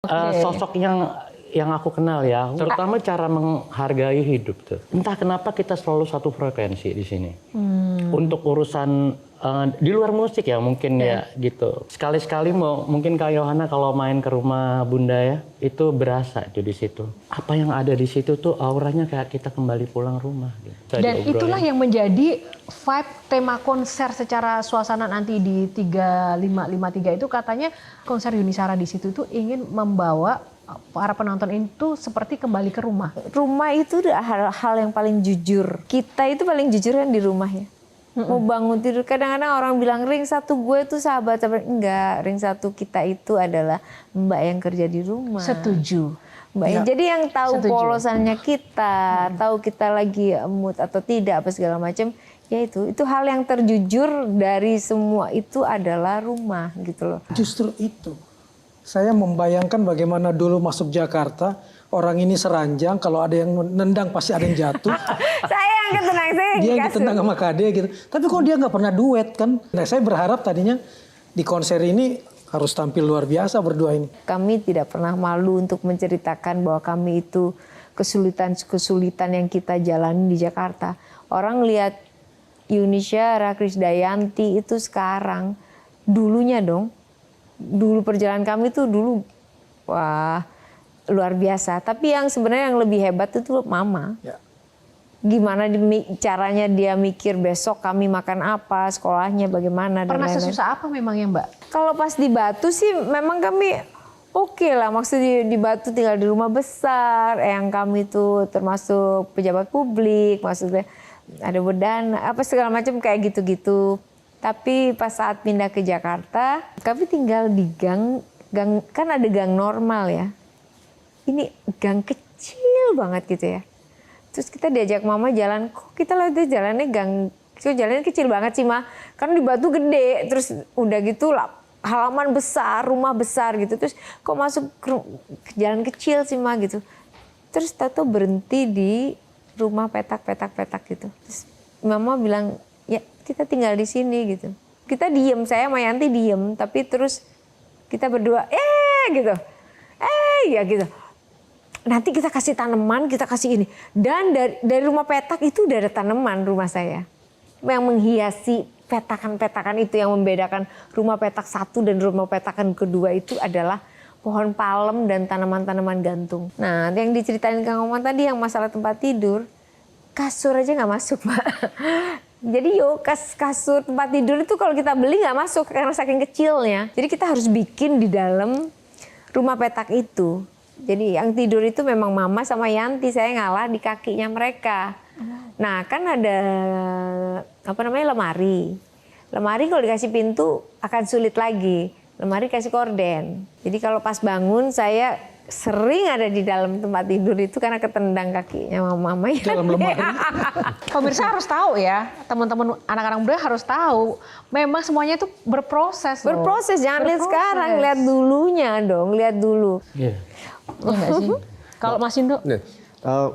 Sosok yang aku kenal ya, terutama cara menghargai hidup tuh. Entah kenapa kita selalu satu frekuensi di sini. Untuk urusan di luar musik ya mungkin ya gitu. Sekali-sekali mungkin Kak Yohana kalau main ke rumah Bunda ya, itu berasa tuh di situ. Apa yang ada di situ tuh auranya kayak kita kembali pulang rumah. Gitu. Dan itulah yang menjadi vibe tema konser secara suasana nanti di 3553 itu katanya konser Yuni Shara di situ tuh ingin membawa para penonton itu seperti kembali ke rumah. Rumah itu hal yang paling jujur. Kita itu paling jujur kan di rumah ya. Mau bangun tidur, kadang-kadang orang bilang ring satu gue tuh sahabat. Enggak, ring satu kita itu adalah Mbak yang kerja di rumah. Setuju. Mbak ya. Jadi yang tahu Setuju. polosannya kita, tahu kita lagi mood atau tidak apa segala macam, ya itu hal yang terjujur dari semua itu adalah rumah gitu loh. Justru itu. Saya membayangkan bagaimana dulu masuk Jakarta, orang ini seranjang, kalau ada yang nendang pasti ada yang jatuh. Saya yang ketenang, saya yang Dia yang ditendang sama Kade gitu. Tapi kok dia nggak pernah duet kan? Nah saya berharap tadinya di konser ini harus tampil luar biasa berdua ini. Kami tidak pernah malu untuk menceritakan bahwa kami itu kesulitan-kesulitan yang kita jalani di Jakarta. Orang lihat Yuni Shara, Krisdayanti itu sekarang, dulunya dong. Dulu perjalanan kami tuh dulu, wah luar biasa. Tapi yang sebenarnya yang lebih hebat itu Mama. Ya. Gimana caranya dia mikir besok kami makan apa, sekolahnya bagaimana. Pernah dan lain-lain. sesusah apa memangnya Mbak? Kalau pas di Batu sih memang kami oke lah. Maksudnya di Batu tinggal di rumah besar. Yang kami tuh termasuk pejabat publik. Maksudnya ada bedana, apa segala macam kayak gitu-gitu. Tapi pas saat pindah ke Jakarta, kami tinggal di gang kan ada gang normal ya. Ini gang kecil banget gitu ya. Terus kita diajak Mama jalan, kok kita lihat jalannya jalannya kecil banget sih Ma. Kan di Batu gede, terus udah gitu lah halaman besar, rumah besar gitu. Terus kok masuk ke jalan kecil sih Ma gitu. Terus tato berhenti di rumah petak gitu. Terus Mama bilang, ya kita tinggal di sini gitu. Kita diem, saya sama Yanti diem, tapi terus kita berdua, gitu. Ya gitu. Nanti kita kasih tanaman, kita kasih ini. Dan dari rumah petak itu udah ada tanaman rumah saya. Yang menghiasi petakan-petakan itu yang membedakan rumah petak satu dan rumah petakan kedua itu adalah pohon palem dan tanaman-tanaman gantung. Nah yang diceritain Kang Oman tadi yang masalah tempat tidur, kasur aja nggak masuk Pak. Jadi kasur tempat tidur itu kalau kita beli nggak masuk karena saking kecilnya. Jadi kita harus bikin di dalam rumah petak itu. Jadi yang tidur itu memang Mama sama Yanti, saya ngalah di kakinya mereka. Nah kan ada lemari. Lemari kalau dikasih pintu akan sulit lagi. Lemari kasih korden. Jadi kalau pas bangun saya sering ada di dalam tempat tidur itu karena ketendang kakinya Mama Yanti. Dalam lemari. Pemirsa harus tahu ya, teman-teman anak-anak muda harus tahu. Memang semuanya itu berproses. Loh. Berproses, jangan lihat sekarang, lihat dulunya dong, lihat dulu. Iya. Iya nggak sih? Kalau Mas Indo?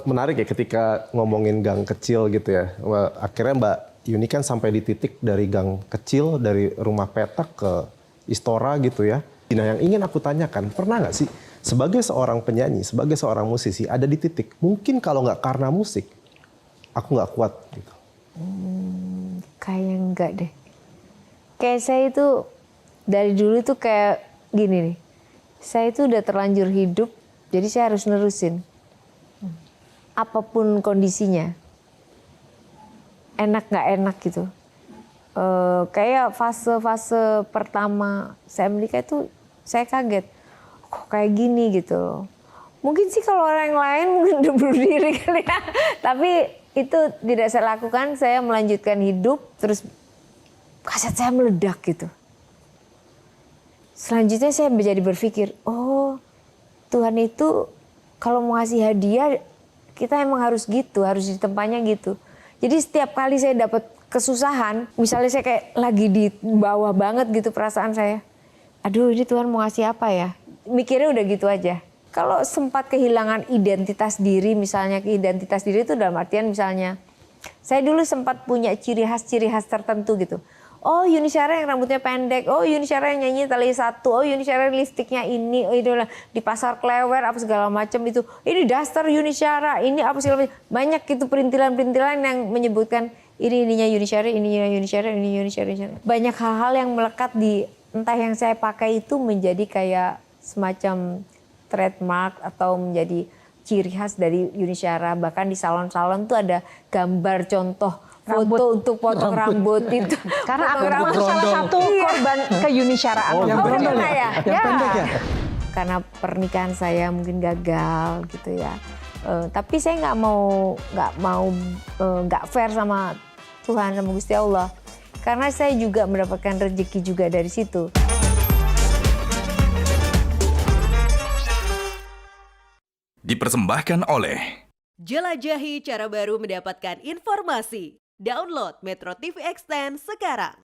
Menarik ya ketika ngomongin gang kecil gitu ya. Akhirnya Mbak Yuni kan sampai di titik dari gang kecil, dari rumah petak ke Istora gitu ya. Nah yang ingin aku tanyakan, pernah nggak sih sebagai seorang penyanyi, sebagai seorang musisi ada di titik, mungkin kalau nggak karena musik, aku nggak kuat gitu. Kayak enggak deh. Kayak saya itu dari dulu tuh kayak gini nih. Saya itu udah terlanjur hidup, jadi saya harus nerusin. Apapun kondisinya. Enak nggak enak gitu. Kayak fase-fase pertama saya menikah itu saya kaget. Kok kayak gini gitu loh. Mungkin sih kalau orang lain mungkin udah bunuh diri kali ya. Tapi itu tidak saya lakukan, saya melanjutkan hidup, terus kaset saya meledak gitu. Selanjutnya saya menjadi berpikir, oh Tuhan itu kalau mau ngasih hadiah, kita emang harus gitu, harus di tempatnya gitu. Jadi setiap kali saya dapat kesusahan, misalnya saya kayak lagi di bawah banget gitu perasaan saya. Aduh ini Tuhan mau ngasih apa ya? Mikirnya udah gitu aja. Kalau sempat kehilangan identitas diri, misalnya identitas diri itu dalam artian misalnya, saya dulu sempat punya ciri khas tertentu gitu. Oh Yuni Syara yang rambutnya pendek, oh Yuni Syara yang nyanyi tali satu, oh Yuni Syara lipstiknya ini, oh, itu di pasar Klewer apa segala macam itu. Ini daster Yuni Syara, ini apa segala macam. Banyak itu perintilan-perintilan yang menyebutkan ininya Yuni Syara, ininya Yuni Syara, ini Yuni Syara. Banyak hal-hal yang melekat di entah yang saya pakai itu menjadi kayak semacam trademark atau menjadi ciri khas dari Yuni Syara. Bahkan di salon-salon tuh ada gambar contoh foto untuk potong rambut itu. Karena aku Potong termasuk salah satu korban ke Yuni Syara. Yang berondong pernah ya? Yang pendek ya? Karena pernikahan saya mungkin gagal gitu ya. Tapi saya nggak fair sama Tuhan, sama Gusti Allah. Karena saya juga mendapatkan rezeki juga dari situ. Dipersembahkan oleh Jelajahi cara baru mendapatkan informasi. Download Metro TV Extend sekarang.